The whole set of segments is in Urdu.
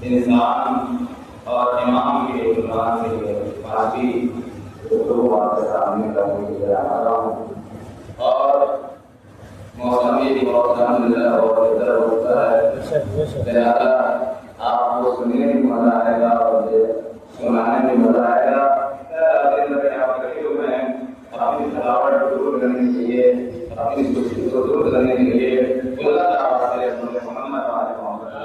انسان اور امام کے عنوان سے فارسی گفتگو آپ کے سامنے کرنے کے لیے آ رہا ہوں اور موسم بھی بہت الحمدللہ بہت بہتر ہوتا ہے، لہٰذا آپ کو سننے میں مزہ آئے گا اور سنانے میں مزہ آئے گا۔ آپ کھڑے ہوئے ہیں اپنی تھکاوٹ دور کرنے کے لیے، اپنی سستی کو دور کرنے کے لیے اللہ تعالیٰ سے محمد علیہ محمد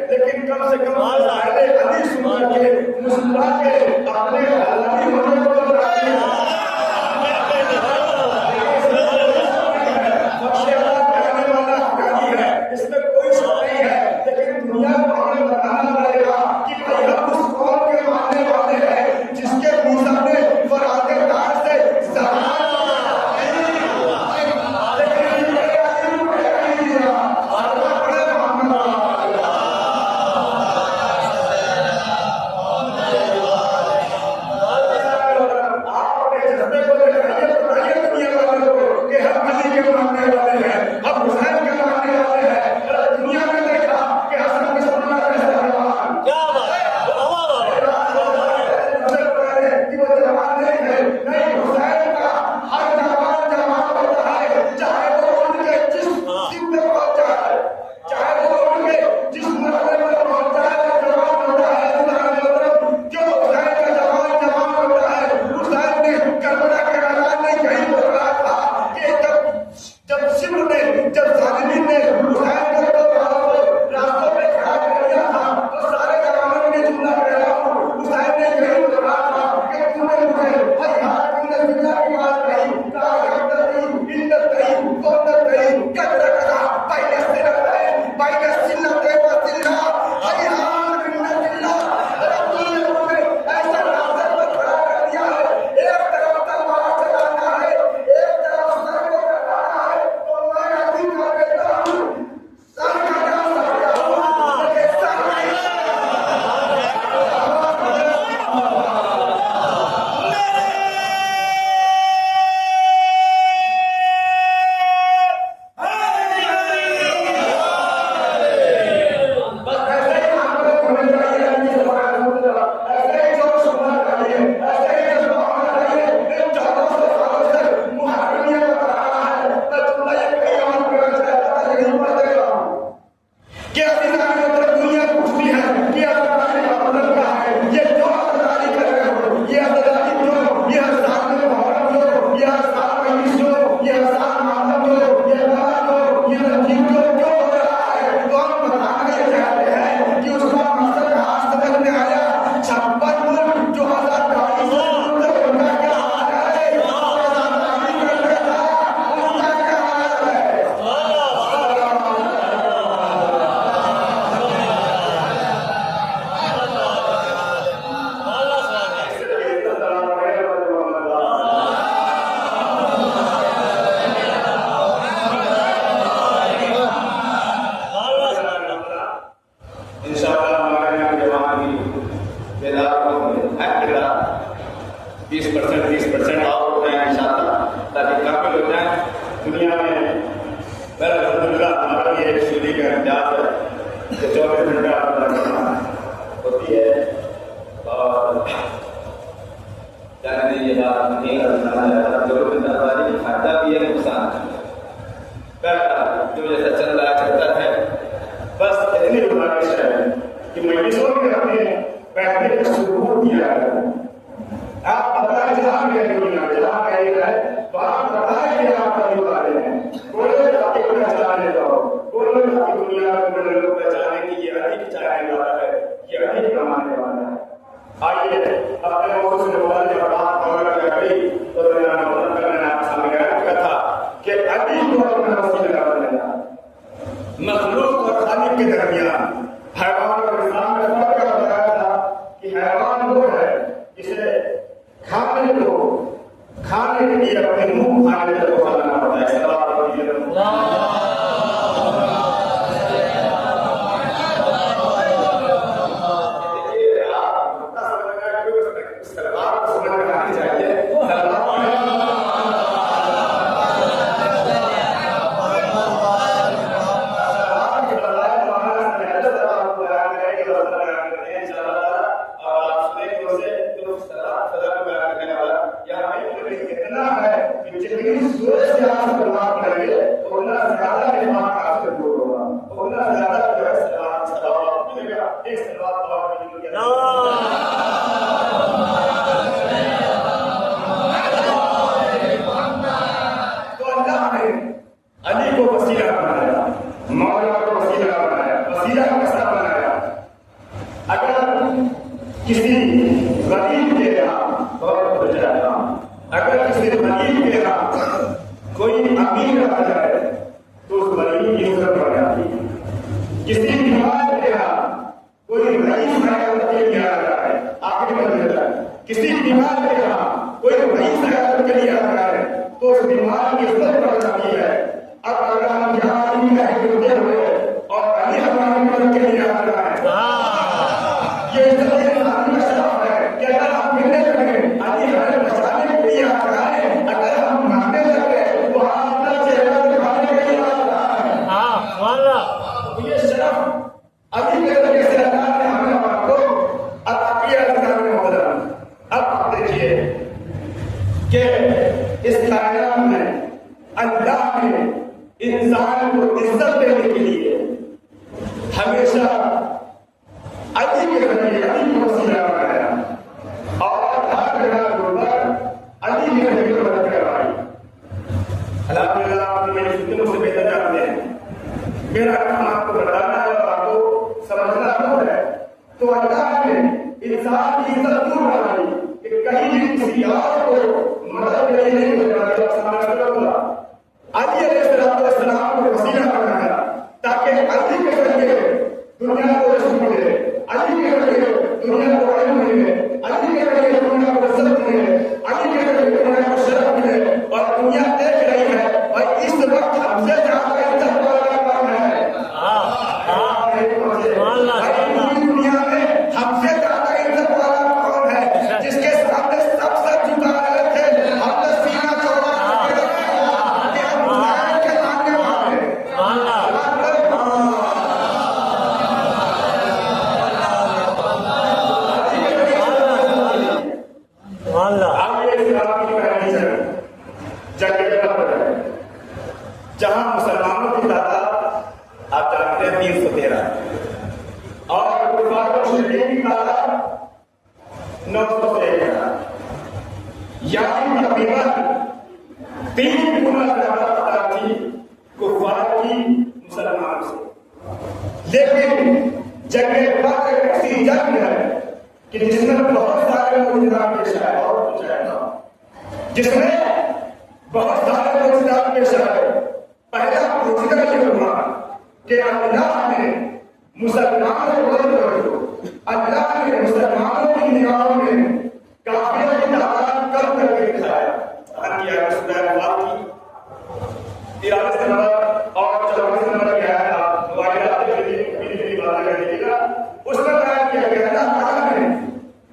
لیکن کم سے کم دنیا میں الحمدللہ ہمارا بھی ایک شدید کا امتیاز ہے کہ 24 گھنٹہ ہوتی ہے اور جاننے یہ بات نہیں کرنا چاہتا ضرور درباری فائدہ بھی ہے نقصان جو جیسا چل رہا چلتا ہے بس اتنی گزارش ہے کہ مجلسوں میں ہمیں بیٹھنے کا سکون دیا ہے آپ بتائیں جہاں میں جہاں کہیں ہے تو آپ بتائیں کہ آپ کہیں والے ہیں کوئی آپ کو پہچانے جاؤ کوئی آپ کی دنیا میں لوگ پہچانے کہ یہ ادھک چاہنے والا ہے یہ ادھک کمانے والا ہے آئیے اپنے موضوع سے متعلق بات ہوگا کری تو میرا مطلب کرنے آپ سامنے آیا تھا کہ ادھک کو اپنا وسیلہ بنایا مخلوق اور خالق کے درمیان حیوان اور انسان میں فرق بتایا تھا کہ حیوان وہ ہے جسے کھانے کے لیے اپنے منہ کھانے کو کھانا پڑتا ہے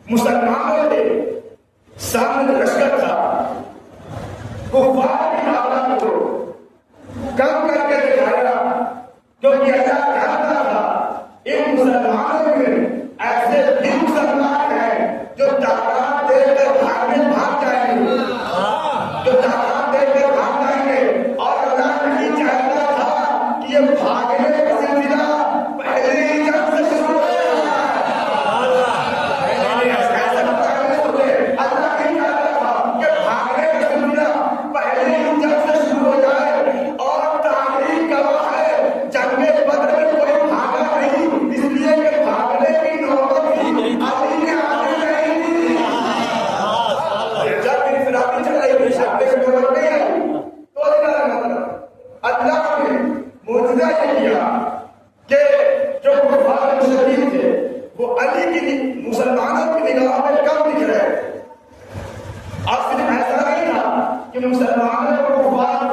مسلمانوں کے سامنے لشکر تھا، کفار کی تعداد کو کیونکہ اللہ جانتا تھا ان مسلمانوں میں ایسے بھی مسلمان ہیں جو تعداد دے کر بھاگ جائیں گے، جو تعداد دے کر بھاگ جائیں گے، اور اللہ نہیں چاہتا تھا کہ یہ بھاگنے کا سلسلہ پہلے ہی جنگ سے شروع ہو جائے۔ مسلمانوں کی نگاہ میں کم دکھ رہے تھے۔ اب صرف ایسا نہیں تھا کہ مسلمانوں کو کفار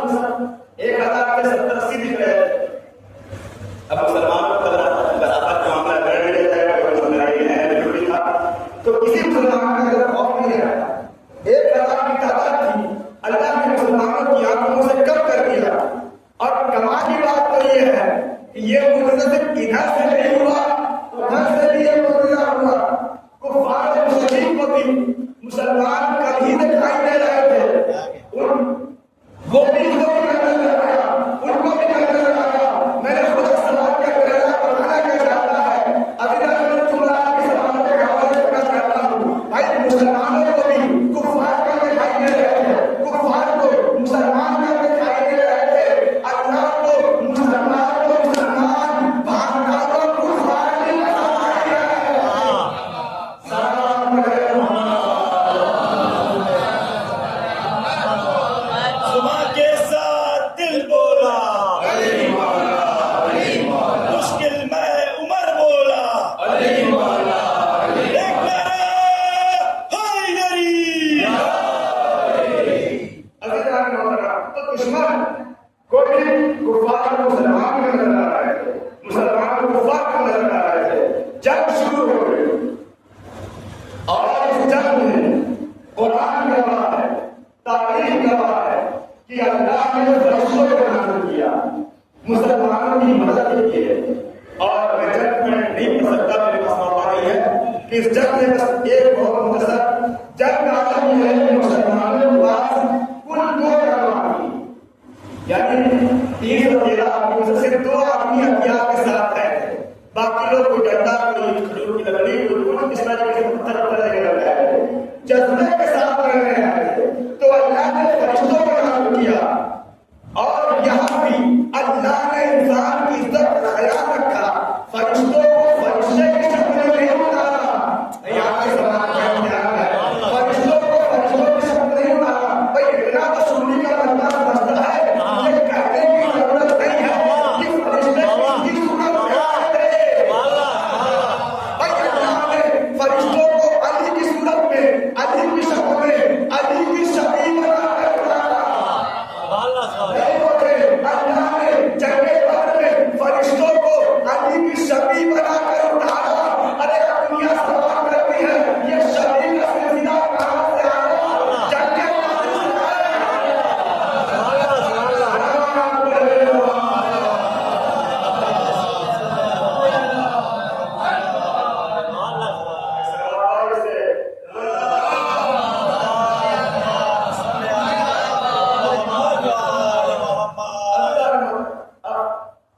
1070 دکھ رہے تھے۔ اب مسلمانوں کا برابر معاملہ کرنے لیتا ہے کہ مسلمان ہے جو بھی تھا، تو کسی مسلمان کا اگر خوف نہیں رہا، 1000 کی تعداد تھی، اللہ نے مسلمانوں کی آنکھوں سے کم کر دیا۔ اور کمال کی بات تو یہ ہے کہ یہ معجزہ صرف ادھر سے نہیں ہوا، ادھر سے بھی یہ معجزہ ہوا۔ کفار مشرکین کو بھی مسلمان کل ہی دکھائی دے رہے تھے، وہ بھی کرنے لگا، ان کو بھی کرنے لگا۔ میں نے خود سوال کیا کہ اللہ فرمانا کیا چاہتا ہے؟ ابھی میں تمہارا کے سوال کے حوالے کرنا چاہتا ہوں۔ بھائی مسلمانوں کو بھی کفار کا دکھائی دے رہے تھے، کفار کو مسلمان کا دکھائی دے رہے تھے، اللہ کو مسلمان کو مسلمان بھاگنا کو کفار نہیں بتایا ہے۔ سلام علیکم۔ صبح کے ساتھ دل بولا، مشکل میں عمر بولا، ایک نعرہ حیدری۔ تو دشمن کو بھی کفار کو مسلمان کا نظر آ رہے تھے، مسلمان کو کفار کا نظر آ رہے تھے۔ جنگ شروع ہو گئی اور اس جنگ میں قرآن گواہ ہے، تاریخ گواہ ہے کہ اللہ نے فرشتوں کو نازل کیا، مسلمانوں کی مدد کی ہے۔ اور میں جنگ میں نہیں پڑھ سکتا، میرے پاس موقع نہیں ہے کہ اس جنگ میں بس ایک بہت مختصر جنگ عالمی ہے کہ مسلمانوں کے پاس کل 2 تلوار تھی، یعنی 13 آدمیوں سے صرف 2 آدمی ہتھیار کے ساتھ ہیں، باقی لوگ کوئی ڈنڈا، کوئی کھجور کی لکڑی، کوئی کس طرح کے پتھر لگے رہتا ہے، جذبے کے ساتھ رہنے آئے۔ تو اللہ نے فرشتوں کو نازل کیا، اور یہاں بھی اللہ نے انسان کی عزت کا خیال رکھا، فرشتوں کو فرشتے کی شکل میں نہیں اتارا۔ یہاں کے سوال کا خیال ہے، فرشتوں کو فرشتوں کی شکل نہیں اتارا۔ بھائی اتنا تو سننے کا بندہ سمجھتا ہے، یہ کہنے کی ضرورت نہیں ہے کہ فرشتے کی صورت کیا ہے۔ بھائی اللہ نے فرشتوں کو علی کی صورت میں، علی کی شکل میں، علی کی شبیہ بنا کر اتارا۔ اللہ نے جنگ بدر میں فرشتوں کو علی کی شبیہ بنا کر اتارا۔ ارے دنیا سوال کرتی ہے یہ شبیہ کا سلسلہ کہاں سے آیا؟ جنگ بدر سے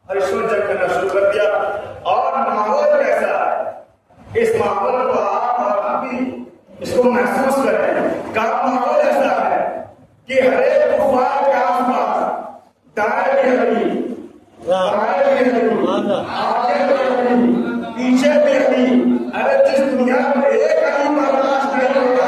فرشتوں نے جنگ کرنا شروع کر دیا۔ اور ماحول کیسا ہے؟ اس ماحول کو آپ اور ابھی اس کو محسوس کریں کہ ماحول ایسا ہے کہ ہر ایک کفار کے آس پاس دائیں بھی علی، بائیں بھی علی، آگے بھی علی، پیچھے بھی علی۔ ارے جس دنیا میں ایک علی برداشت نہیں ہوتا،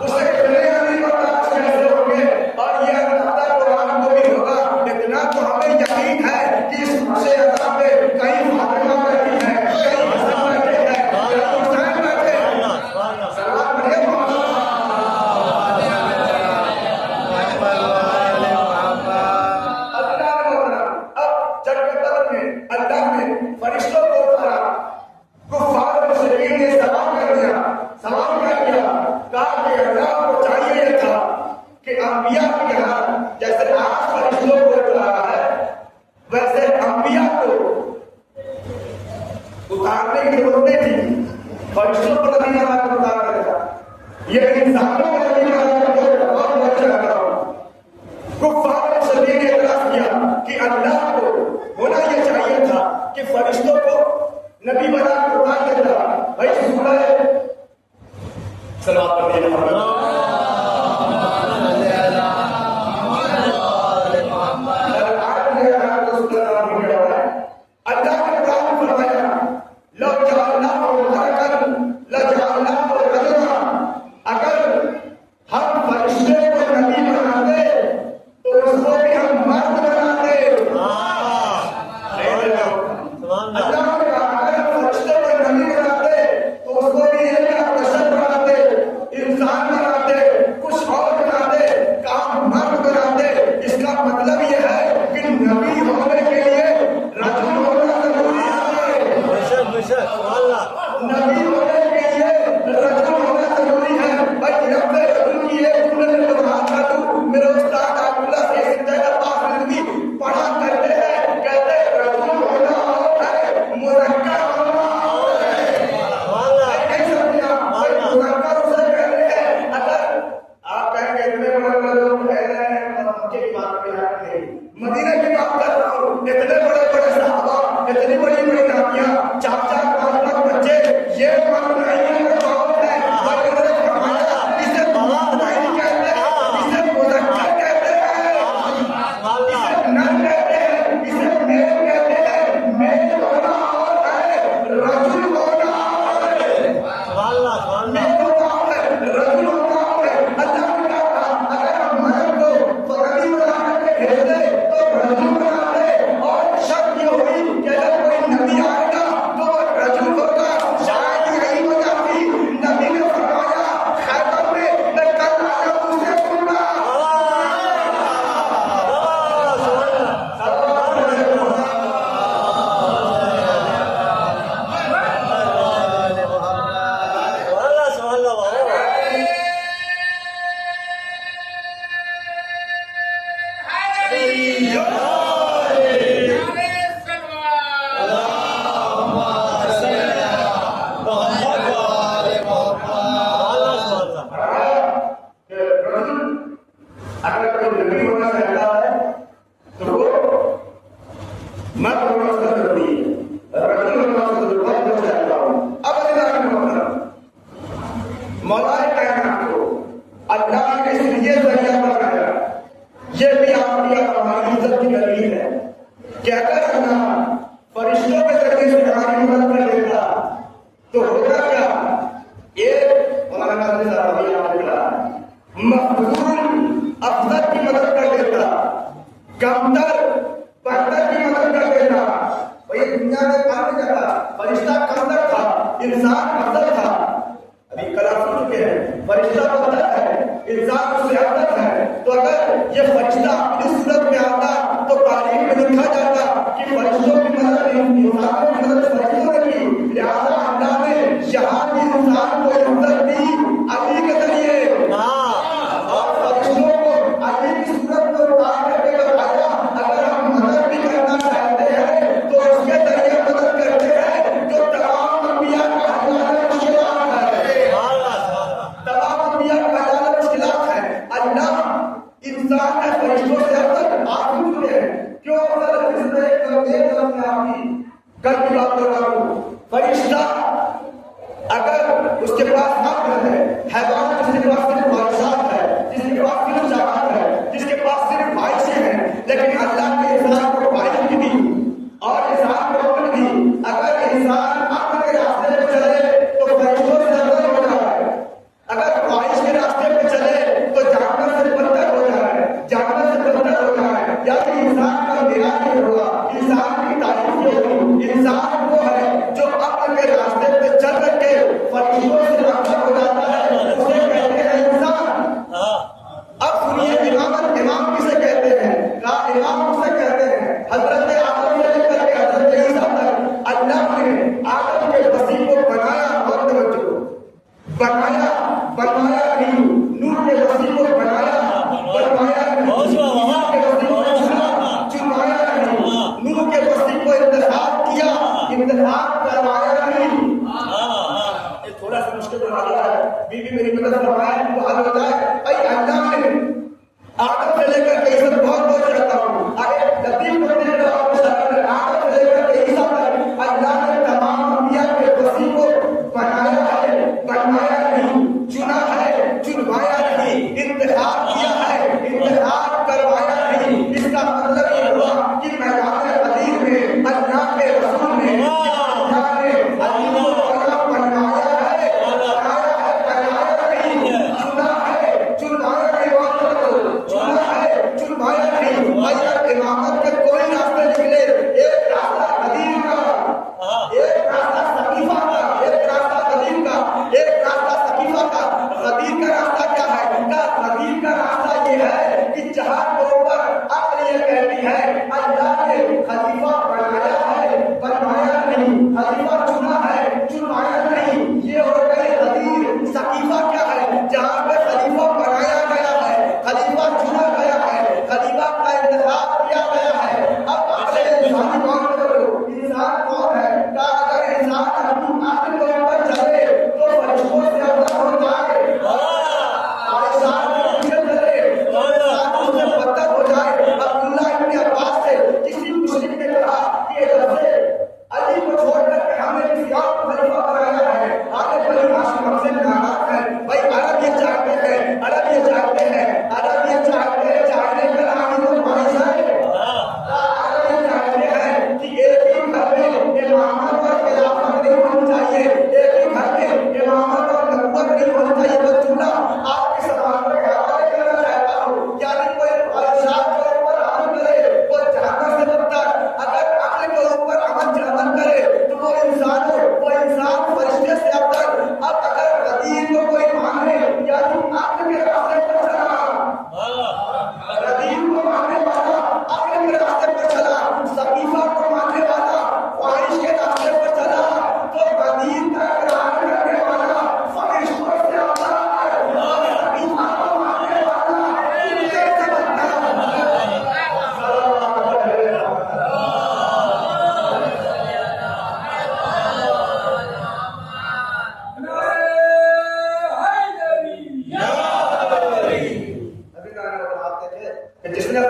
اسے اتنے علی برداشت کیسے ہوں گے؟ اور یہ اندازہ قرآن کو بھی ہوگا۔ اتنا تو ہمیں یقین ہے کہ اس سے اللہ پہ کہیں فاطمہ بیٹھی ہے، کہیں حسن بیٹھے ہیں، کہیں حسین بیٹھے ہیں۔ سلام علیکم۔ اب جنگ بدر میں اللہ نے فرشتوں کو اتارا، کفار مشرکین نے سوال نہیں تھی، فرشتوں پر نبی بنا کر اتارا گیا تھا، یہ انسانوں پر نبی بنا کر اور اچھا لگا ہوں۔ کفار مشرکین نے اعتراض کیا کہ اللہ کو ہونا یہ چاہیے تھا کہ فرشتوں کو نبی بنا کر اتار دیتا۔ بھائی سورہ صلوات پڑھیے محمد بنایا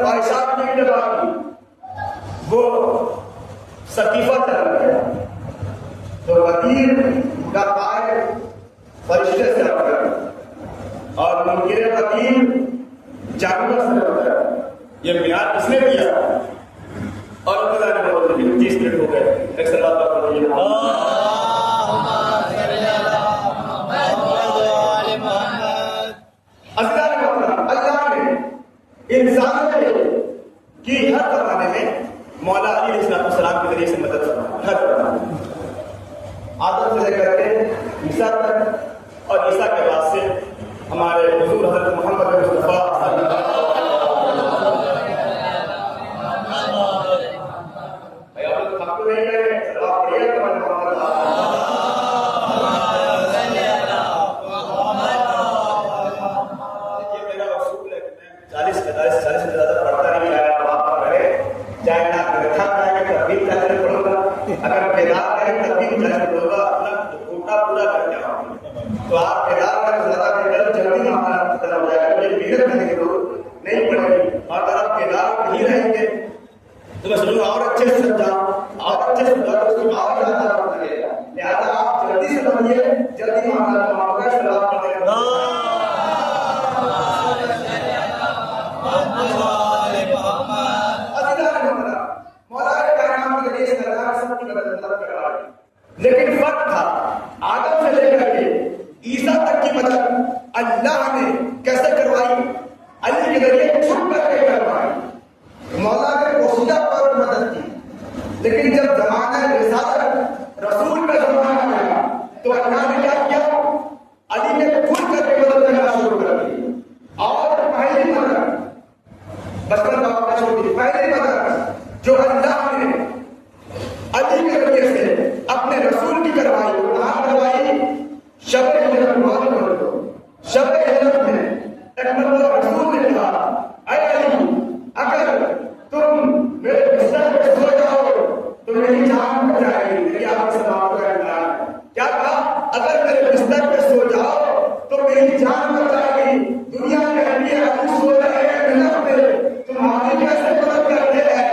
خواہشات کی ابتدا کی، وہ سقیفہ چلا گیا تو غدیر کا قائد فرشتے سے لڑ گیا اور منکر غدیر جانور سے لڑ گیا۔ یہ معیار کس نے کیا؟ اور خدا نے بول دیا 30 منٹ ہو گئے، ایک صلوات پڑھ لیجیے۔ اللہ نے انسان کی ہر زمانے میں مولا علی علیہ السلام کے ذریعے سے مدد کرنا، ہر زمانے آدم سے لے کر کے عیسیٰ تک، اور عیسیٰ کے بعد سے ہمارے حضور حضرت محمد مصطفیٰ صلی اللہ علیہ وسلم۔ نہیں گئے آپ پڑھیے کہ میں محمد 40 سے زیادہ پڑھتا نہیں آیا، آپ کرے چاہے نہ تھک جائے گا تب بھی چاہے پڑھوں گا، اگر بیدار رہے تب بھی چاہے پڑھوں گا، اپنا کوٹا پورا کر کے آؤں گا۔ تو آپ بیدار رہے زیادہ بیدار جلدی ہمارا طرح ہو جائے گا، یہ محنت کرنے کی ضرورت نہیں پڑے گی، اور اگر آپ بیدار نہیں رہیں گے تو میں سمجھوں اور اچھے سے سمجھاؤں، اور اچھے سے سمجھاؤں، اس کو اور زیادہ وقت لگے گا، لہٰذا آپ جلدی سے سمجھیے، جلدی ہمارا سلام پڑھیں گا۔ لیکن فرق تھا آدم سے لے کر کے عیسیٰ تک کی مدد اللہ نے کیسے کروائی؟ علی کے ذریعے چھپ کر کے کروائی۔ مولا نے پوشیدہ پر مدد کی، لیکن جب زمانہ رسالت رسول کا زمانہ آیا تو اللہ نے کیا کیا؟ علی نے کھل کر کے مدد کرنا شروع کر دی، اور پہلی مدد بچپن کا چھوٹی پہلی مدد جو اللہ نے علی کے ذریعے سے اپنے رسول کی کروائی، کہاں کروائی؟ شب ہجرت شب ہجرت میں ایک مرتبہ رسول نے کہا اے علی اگر تم میرے بستر پہ سو جاؤ تو میری جان بچ جائے گی۔ میری آپ سے بات کرنا ہے، کیا کہا؟ اگر میرے بستر پہ سو جاؤ تو میری جان بچ جائے گی۔ دنیا میں علی علی سو رہے ہیں ملت میں، تمہاری کیسے مدد کرتے ہیں؟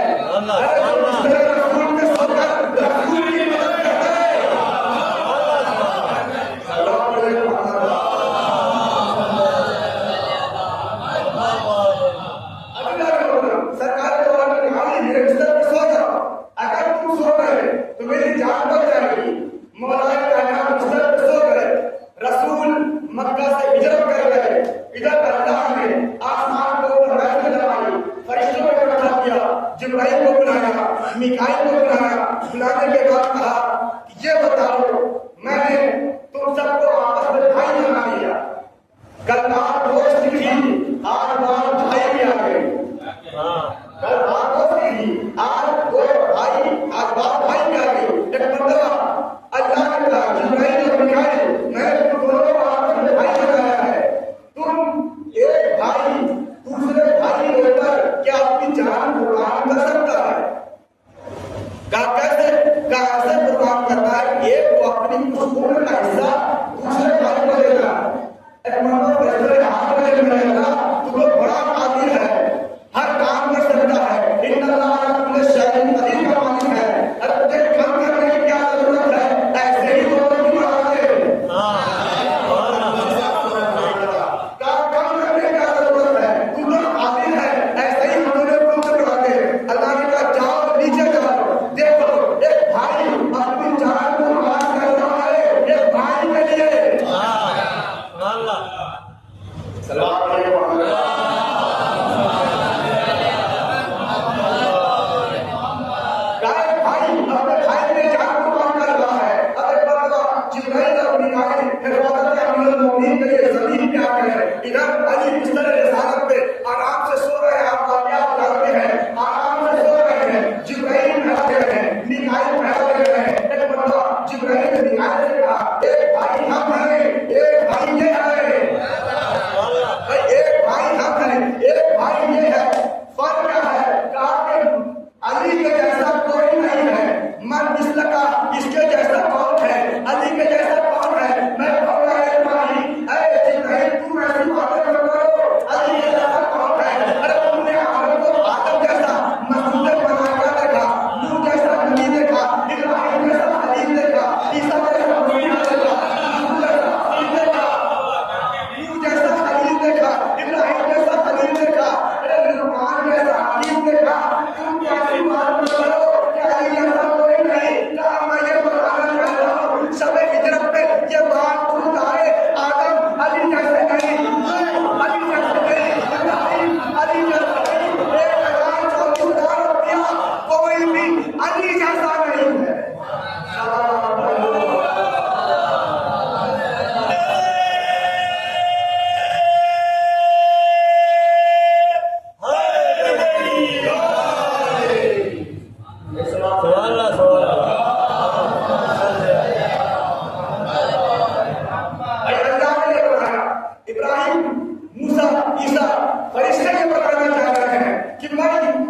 جبرائیل کو بلایا، میکائیل کو بلایا، بلانے کے بعد کہا یہ بتاؤ میں نے تم سب کو آپس میں بھائی بنا دیا، کل بات دوست تھی آج بات بھائی بھی آ گئے، کل بات دوست تھی آج دو بھائی، آج بات بھائی بھی آ گئی۔ ایک مرتبہ اللہ نے کہا جبرائیل اور میکائیل میں نے تم دونوں کو آپس میں بھائی بنایا ہے، تم ایک بھائی دوسرے بھائی کے اوپر کیا اپنی جان قربان کر سکتا ہے؟ کیسے قربان کرتا ہے؟ ایک کو اپنی خون کا حصہ دوسرے بھائی کو دے گا، ایک مرتبہ دوسرے ہاتھ میں لے گا، تو وہ بڑا قادر ہے، ہر کام کر سکتا ہے۔ ان اللہ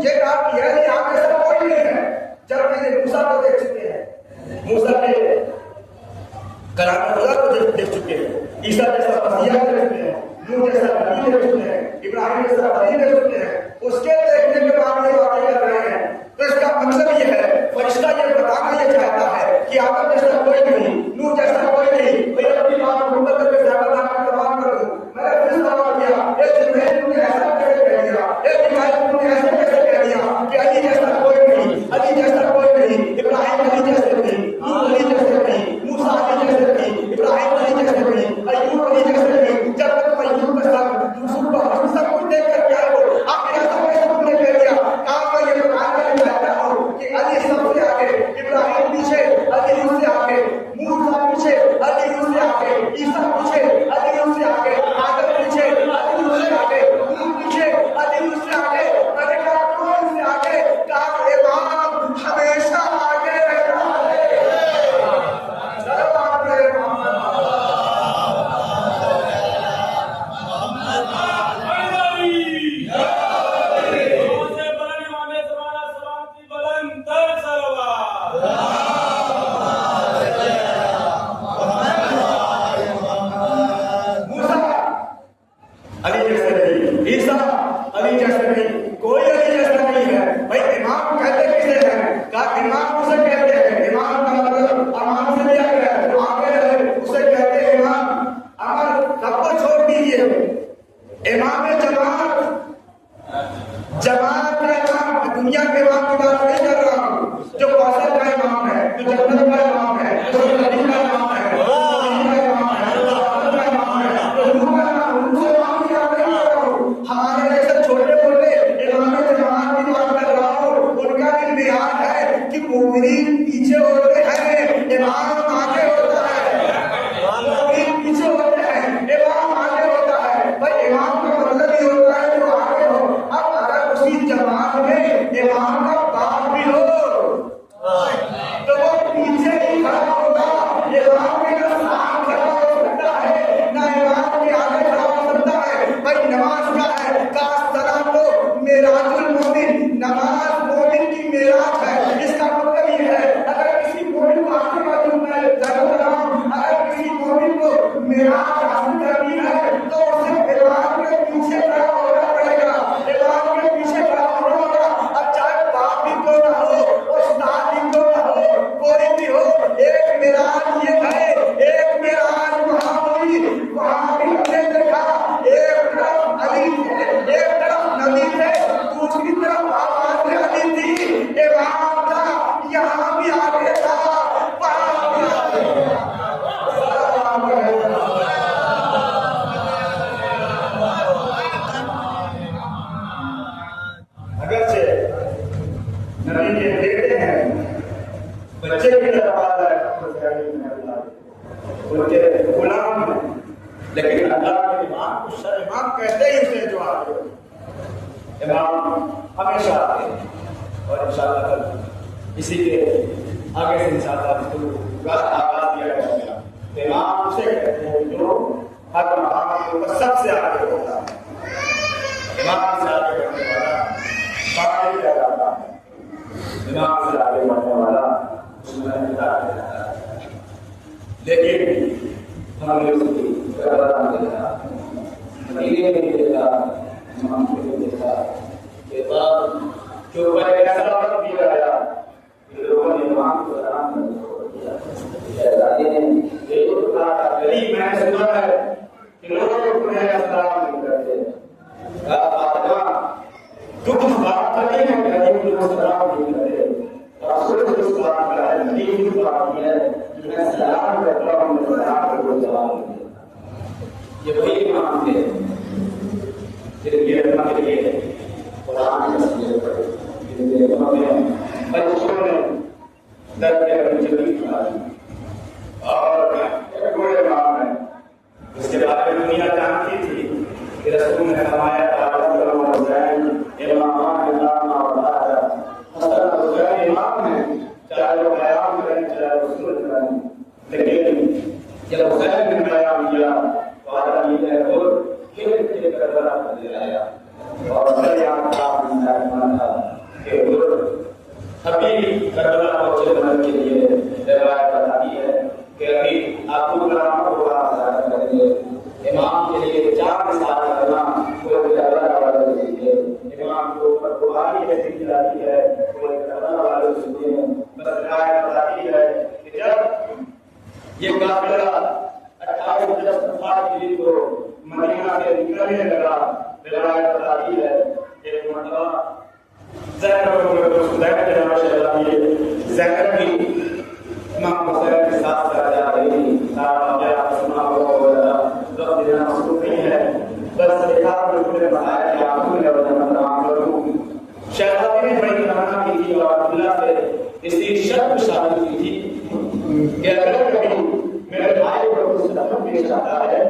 یہ کہا کہ یعنی آپ ایسا کوئی نہیں ہے. جب میں نے موسیٰ کو دیکھ چکے ہیں, موسیٰ کے کلام خدا کو دیکھ چکے ہیں, عیسیٰ جیسا مسیح دیکھ چکے ہیں, نوح جیسا نبی دیکھ چکے ہیں, ابراہیم جیسا ولی دیکھ چکے ہیں, اس کے دیکھنے کے بعد یہ باتیں کر رہے ہیں. تو اس کا مطلب یہ ہے, فرشتہ یہ بتانا یہ چاہتا ہے کہ آدم جیسا کوئی نہیں, نوح جیسا کوئی نہیں. میں اپنی بات مقدر میں زیادہ تمام کر دوں. میں نے پھر سوال کیا, جبرائیل نے ایسا کیسے کہہ دیا, میکائیل نے ایسا کیسے کہہ دیا کہ علی جیسا کوئی نہیں, علی جیسا کوئی نہیں, ابراہیم علی جیسے نہیں, نوح علی جیسے نہیں, موسیٰ علی جیسے نہیں, ابراہیم علی جیسے نہیں, ایوب علی جیسے نہیں. جب تک ایوب کے ساتھ یوسف کو ہم سب کچھ دیکھ کر کیا ہو, آپ نے ایسا کیسے تم نے کہہ دیا. کہاں میں یہ بتانا چاہتا ہوں کہ علی سب سے آگے, ابراہیم پیچھے, علی اس سے آگے, موسیٰ پیچھے, علی اس سے آگے, عیسیٰ پیچھے, علی اس سے آگے, آدم پیچھے, علی اس سے آگے, نوح پیچھے, علی اس سے آگے. میں نے کہا کون اس سے آگے, کہا امام ہمیشہ آگے رہتا ہے. لیکن اللہ کے امام کہتے ہی اسے جو آگے امام ہمیشہ آتے ہیں. اور انشاءاللہ کل اسی کے آگے سے انشاءاللہ کا آغاز کیا جائے گا. امام اسے کہتے ہیں جو ہر مقام کے اوپر سب سے آگے ہوتا ہے. امام سے آگے بڑھنے والا باقی کیا جاتا ہے. امام سے آگے بڑھنے والا اس میں انتظار کرتا ہے. لیکن ہم نے اس کی قدر دیکھا, مدینے میں دیکھا, امام کو دیکھا کہ بعد جو ایسا وقت بھی آیا کہ لوگوں نے امام کو آرام کرنے کو دیا. شہزادے نے یہ تو کہا غریب میں نے سنا ہے کہ لوگ تمہیں السلام نہیں کرتے. فاطمہ دکھ بات کرنے میں غریب لوگ السلام نہیں کرتے. رسول اس بات کا ہے غریب کی بات یہ ہے کہ میں سلام کرتا ہوں, میں سلام کر کو جواب نہیں دیتا. یہ وہی امام تھے جن کی رحمت کے لیے قرآن کی تصویر پڑے, جن کے رحمت میں بچوں نے درد کے جدید کھائی. اور ایک بڑے امام ہے اس کے بارے میں دنیا جانتی تھی کہ رسول نے فرمایا امام ہے, چاہے وہ قیام کریں چاہے وہ سورج کریں. لیکن جب حسین نے قیام کیا تو آدم یہ ہے اور پھر کربلا کر دلایا اور قیام کا جاتی ہے وہ ایک کربلا والے ہوتے ہیں. بس روایت بتاتی ہے کہ جب یہ قافلہ 28 صفحات کی کو مدینہ سے نکلنے لگا، روایت بتاتی ہے ایک مرتبہ زینب بھی امام حسین کے ساتھ جا رہی تھی. سارا واقعہ سنا ہوا دینا مصروف نہیں ہے، بس دیکھا تو نے بتایا کہ آپ کو تمام لوگوں کی شہزادی نے بڑی تمنا کی تھی اور عبداللہ سے اسی شرط شادی کی تھی کہ اگر کبھی میرے بھائی کو کچھ تکلیف پیش آتا ہے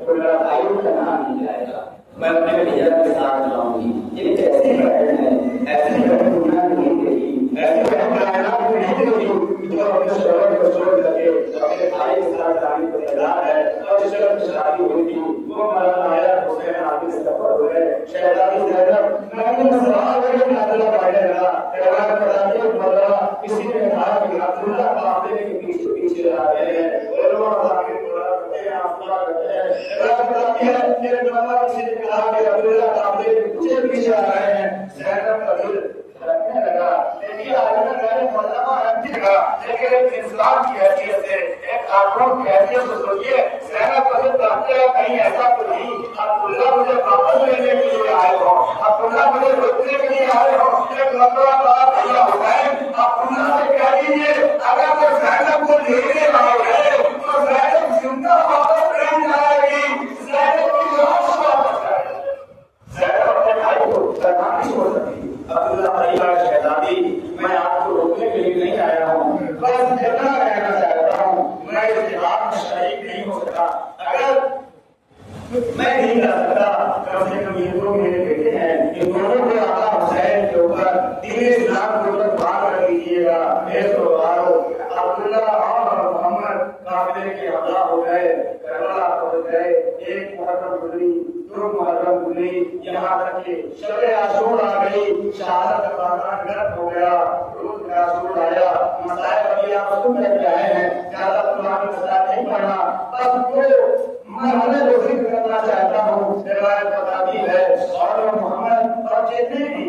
تو میرا بھائی کو تنہا نہیں جائے گا، میں اپنے بھیا کے ساتھ جاؤں گی. یہ کیسی بہن ہے، ایسی بہن دنیا نہیں دیکھی، ایسی بہن کائنات میں نہیں دیکھی جو اپنے شوہر کو چھوڑ سکے، اپنے بھائی کے ساتھ جانے کو تیار ہے. اور جس وقت شادی ہوئی تھی وہ مولانا آیا حسین آبی سے سفر ہوئے. شہزادی زینب میں نے سوال کیا کہ عبداللہ پڑھنے لگا، روایت بتاتی ہے مولانا کسی نے کہا کہ عبداللہ قافلے کے پیچھے پیچھے آ رہے ہیں. علماء ذاکر قرآن کرتے ہیں، آسمان کرتے ہیں. روایت بتاتی ہے کہ مولانا کسی نے کہا کہ عبداللہ قافلے کے پیچھے پیچھے آ رہے ہیں. زینب کا دل دھڑکنے لگا. دیکھیے آئینہ میں مولانا اہم لگا، لیکن ایک انسان کی حیثیت سے، ایک خاتون کی حیثیت سے سوچیے زینب کا دل دھڑکتے ہیں کہیں ایسا تو نہیں عبداللہ مجھے واپس لینے کے لیے آئے ہو، عبداللہ مجھے روکنے کے لیے آئے ہو. ایک مرتبہ کہا بھیا حسین عبداللہ سے کہہ دیجیے اگر وہ زینب کو لینے آئے ہیں تو زینب زندہ واپس نہیں جائے گی، زینب کی لاش واپس آئے گی. زینب اپنے بھائی کو تنہا نہیں چھوڑ سکتی. عبداللہ طیبہ شہزادی میں آپ کو روکنے کے لیے نہیں آیا ہوں، بس اتنا کہنا چاہتا ہوں میں اس جہاد میں شریک نہیں ہو سکتا. اگر میں نہیں جا سکتا کم سے کم یہ دو میرے بیٹے ہیں، ان دونوں کو آقا حسین کے اوپر دین اسلام کے اوپر بات کر دیجیے گا. میرے سوالو عبداللہ اور محمد قافلے کے ہمراہ ہو گئے، کربلا پہنچ گئے. ایک محرم گزری، دو محرم گزری، یہاں تک کہ شب عاشور آ گئی. شہادت کا بازار گرد ہو گیا، روز عاشور آیا. مسائل ابھی آپ سن کر کے آئے ہیں، زیادہ قرآن مسائل نہیں پڑھنا، بس وہ میں جو ذکر کرنا چاہتا ہوں. روایت بتاتی ہے اور محمد اور جتنے بھی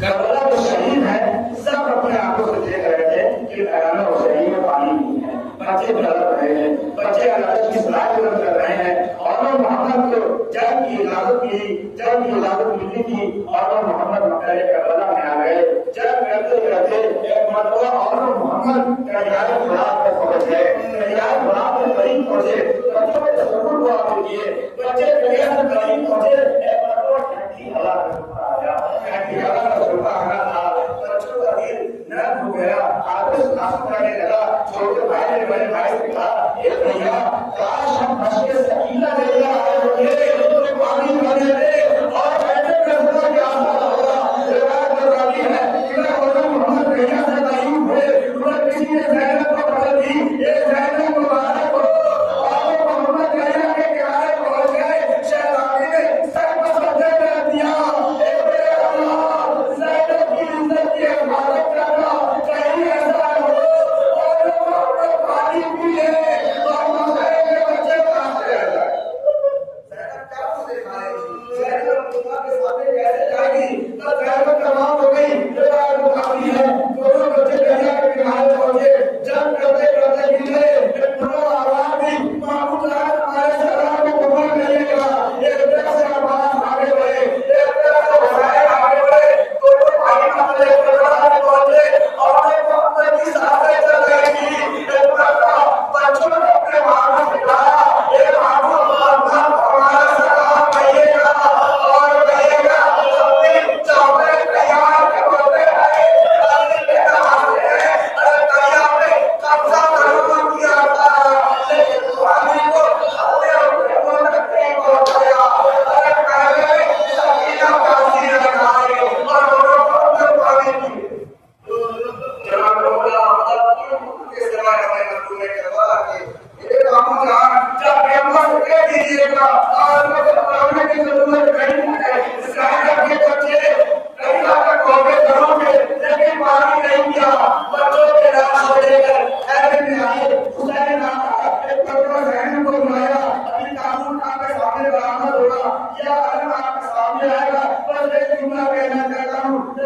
کربلا کے شہید ہیں سب اپنے آنکھوں سے دیکھ رہے تھے کہ میدان حسین میں پانی نہیں ہے. بچے بلد رہے ہیں، بچے اللہ کی صلاح بلند کر رہے ہیں. اور محمد کو جنگ کی اجازت ملی، جنگ کی اجازت ملی تھی اور محمد مکہ کربلا میں آ گئے. جنگ کرتے کرتے ایک مرتبہ اور محمد کریار غلام پر پہنچ گئے. کریار غلام کے قریب پہنچے، بچوں میں تصور کو آپ دیکھیے، بچے کریار کے قریب پہنچے. ایک مرتبہ ٹھنڈی ہوا کا سلطہ آیا، ٹھنڈی ہوا کا سلطہ آنا تھا. بچوں کا دل نرم ہو گیا، آپس آنسو کرنے لگا. چھوٹے بھائی نے بڑے بھائی سے کہا اے بھیا کاش ہم مشق سکینہ لے کر آئے ہوتے، پانی بھرے تھے اور ایسے فیصلہ کیا ہوگا. روایت بتاتی ہے کہ محمد بھیا سے تعین ہوئے، انہیں کسی نے زینب کو خبر دی، یہ زینب مبارک ہو. اور محمد بھیا کے کنارے پہنچ گئے. شہزادی نے سر پر سجدہ کر دیا، اے میرے اللہ زینب کی عزت کی حفاظت کرنا، کہیں ایسا ہو اور محمد پانی پی لے اور مسئلے کے بچے کہاں سے رہ جائے.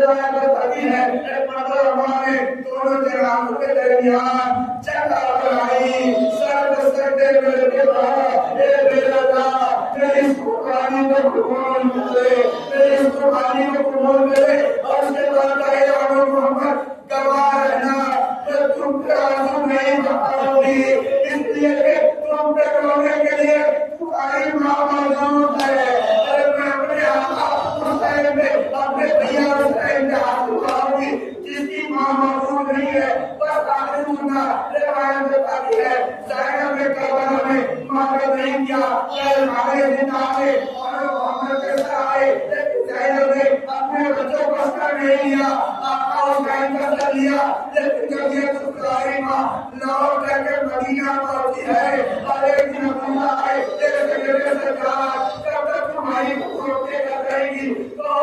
روایت بتاتی ہے ایک مرتبہ ہمارے دونوں جنازوں کے درمیان جگہ بنائی سر سجدے میں رکھے کہا اے میرے اللہ میری اس قربانی کو قبول کرے میری اس قربانی کو قبول کرے اور اس کے بعد کہے یا محمد گواہ رہنا میں تم پہ آنسو نہیں بہاؤں گی اس لیے کہ تم پہ رونے کے لیے تمہاری ماں موجود ہے اور میں اپنے آقا حسین میں اپنے بھیا حسین میں آنسو بہاؤں گی جس کی ماں موجود نہیں ہے بس آخر سننا روایت بتاتی ہے زینب نے کربلا میں معاملہ نہیں کیا اے ہمارے زندہ آئے اور محمد کے ساتھ آئے لیکن زینب نے اپنے بچوں کو اسکر نہیں لیا آقا حسین کا سر لیا لیکن جب یہ سکراری ماں لوٹ کر کے مدینہ پہنچی ہے اور ایک دن عبداللہ آئے میرے سرکار کب تک تمہاری روکے کر رہے گی تو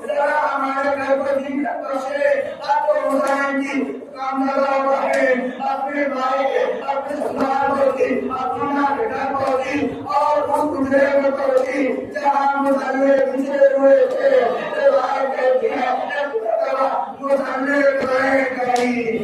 ذرا ہمارے گھر پر جن کا بخشے آپ کو حسین کی کامزادہ بہن اپنے بھائی کے اپنے سنار پہنچی اپنا کے گھر پہنچی اور اس گزرے میں پہنچی جہاں مسلے پچھے ہوئے تھے روایت کہتی ہے مسلے دعائیں کری